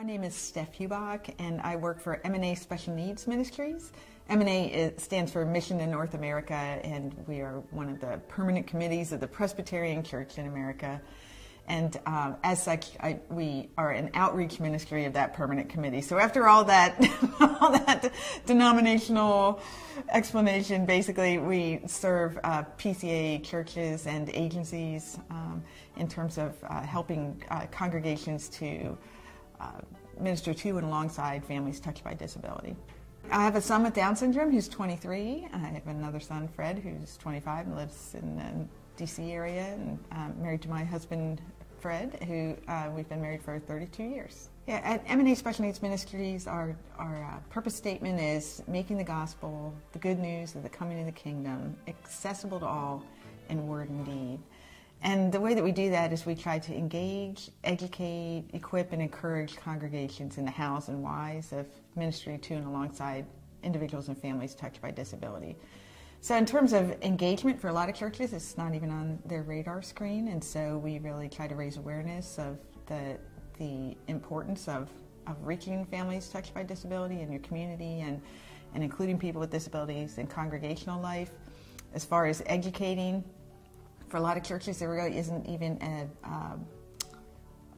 My name is Steph Hubach, and I work for M&A Special Needs Ministries. M&A stands for Mission in North America, and we are one of the permanent committees of the Presbyterian Church in America. And as such, we are an outreach ministry of that permanent committee. So after all that, all that denominational explanation, basically we serve PCA churches and agencies in terms of helping congregations to minister to and alongside families touched by disability. I have a son with Down syndrome who's 23. I have another son, Fred, who's 25 and lives in the D.C. area, and married to my husband, Fred, who we've been married for 32 years. Yeah, at M&A Special Needs Ministries, our purpose statement is making the gospel, the good news of the coming of the kingdom, accessible to all in word and deed. And the way that we do that is we try to engage, educate, equip, and encourage congregations in the hows and whys of ministry to and alongside individuals and families touched by disability. So in terms of engagement, for a lot of churches, it's not even on their radar screen, and so we really try to raise awareness of the importance of reaching families touched by disability in your community and including people with disabilities in congregational life. As far as educating, for a lot of churches, there really isn't even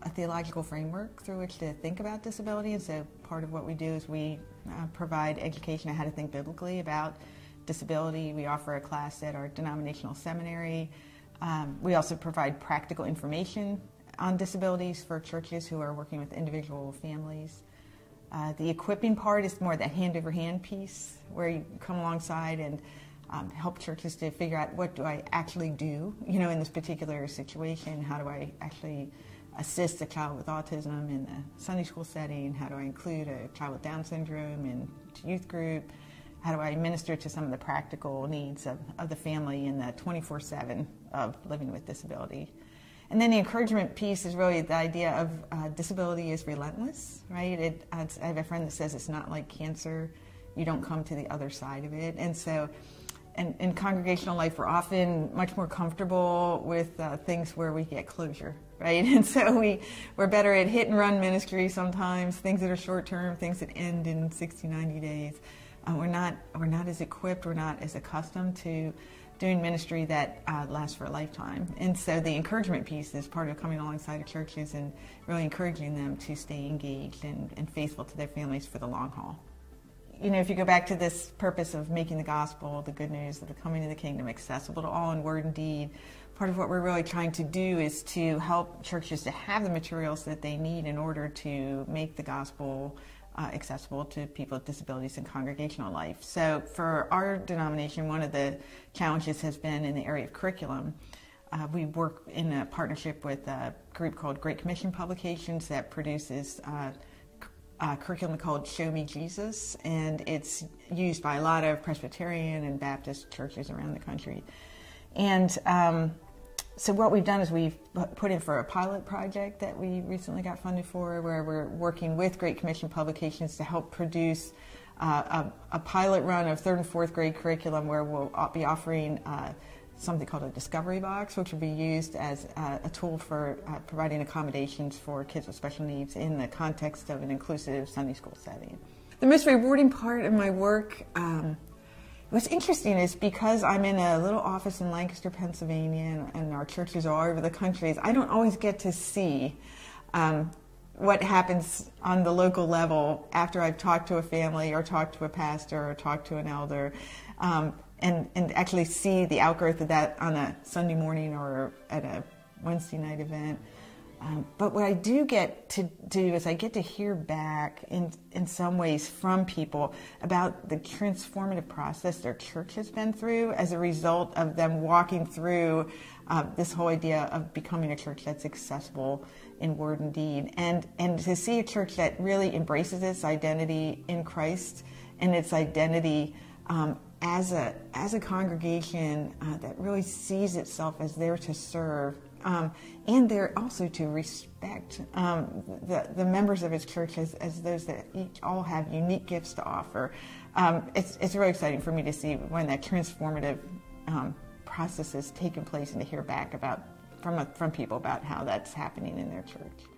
a theological framework through which to think about disability, and so part of what we do is we provide education on how to think biblically about disability. We offer a class at our denominational seminary. We also provide practical information on disabilities for churches who are working with individual families. The equipping part is more the hand-over-hand piece, where you come alongside and help churches to figure out, what do I actually do, in this particular situation? How do I actually assist a child with autism in a Sunday school setting? How do I include a child with Down syndrome in youth group? How do I minister to some of the practical needs of the family in the 24/7 of living with disability? And then the encouragement piece is really the idea of disability is relentless, right? I have a friend that says it's not like cancer. You don't come to the other side of it. And so in congregational life, we're often much more comfortable with things where we get closure, right? And so we're better at hit-and-run ministry sometimes, things that are short-term, things that end in 60, 90 days. We're not as equipped, we're not as accustomed to doing ministry that lasts for a lifetime. And so the encouragement piece is part of coming alongside of churches and really encouraging them to stay engaged and faithful to their families for the long haul. If you go back to this purpose of making the gospel, the good news of the coming of the kingdom, accessible to all in word and deed, part of what we're really trying to do is to help churches to have the materials that they need in order to make the gospel accessible to people with disabilities in congregational life. So for our denomination, one of the challenges has been in the area of curriculum. We work in a partnership with a group called Great Commission Publications that produces curriculum called Show Me Jesus, and it's used by a lot of Presbyterian and Baptist churches around the country. And so what we've done is we've put in for a pilot project that we recently got funded for, where we're working with Great Commission Publications to help produce a pilot run of 3rd and 4th grade curriculum, where we'll be offering something called a discovery box, which will be used as a tool for providing accommodations for kids with special needs in the context of an inclusive Sunday school setting. The most rewarding part of my work, what's interesting is because I'm in a little office in Lancaster, Pennsylvania, and our churches are all over the country, I don't always get to see what happens on the local level after I've talked to a family or talked to a pastor or talked to an elder. And actually see the outgrowth of that on a Sunday morning or at a Wednesday night event. But what I do get to do is I get to hear back in some ways from people about the transformative process their church has been through as a result of them walking through this whole idea of becoming a church that's accessible in word and deed. And to see a church that really embraces its identity in Christ and its identity as a congregation that really sees itself as there to serve, and there also to respect the members of its church as those that each all have unique gifts to offer. It's really exciting for me to see when that transformative process has taken place and to hear back from people about how that's happening in their church.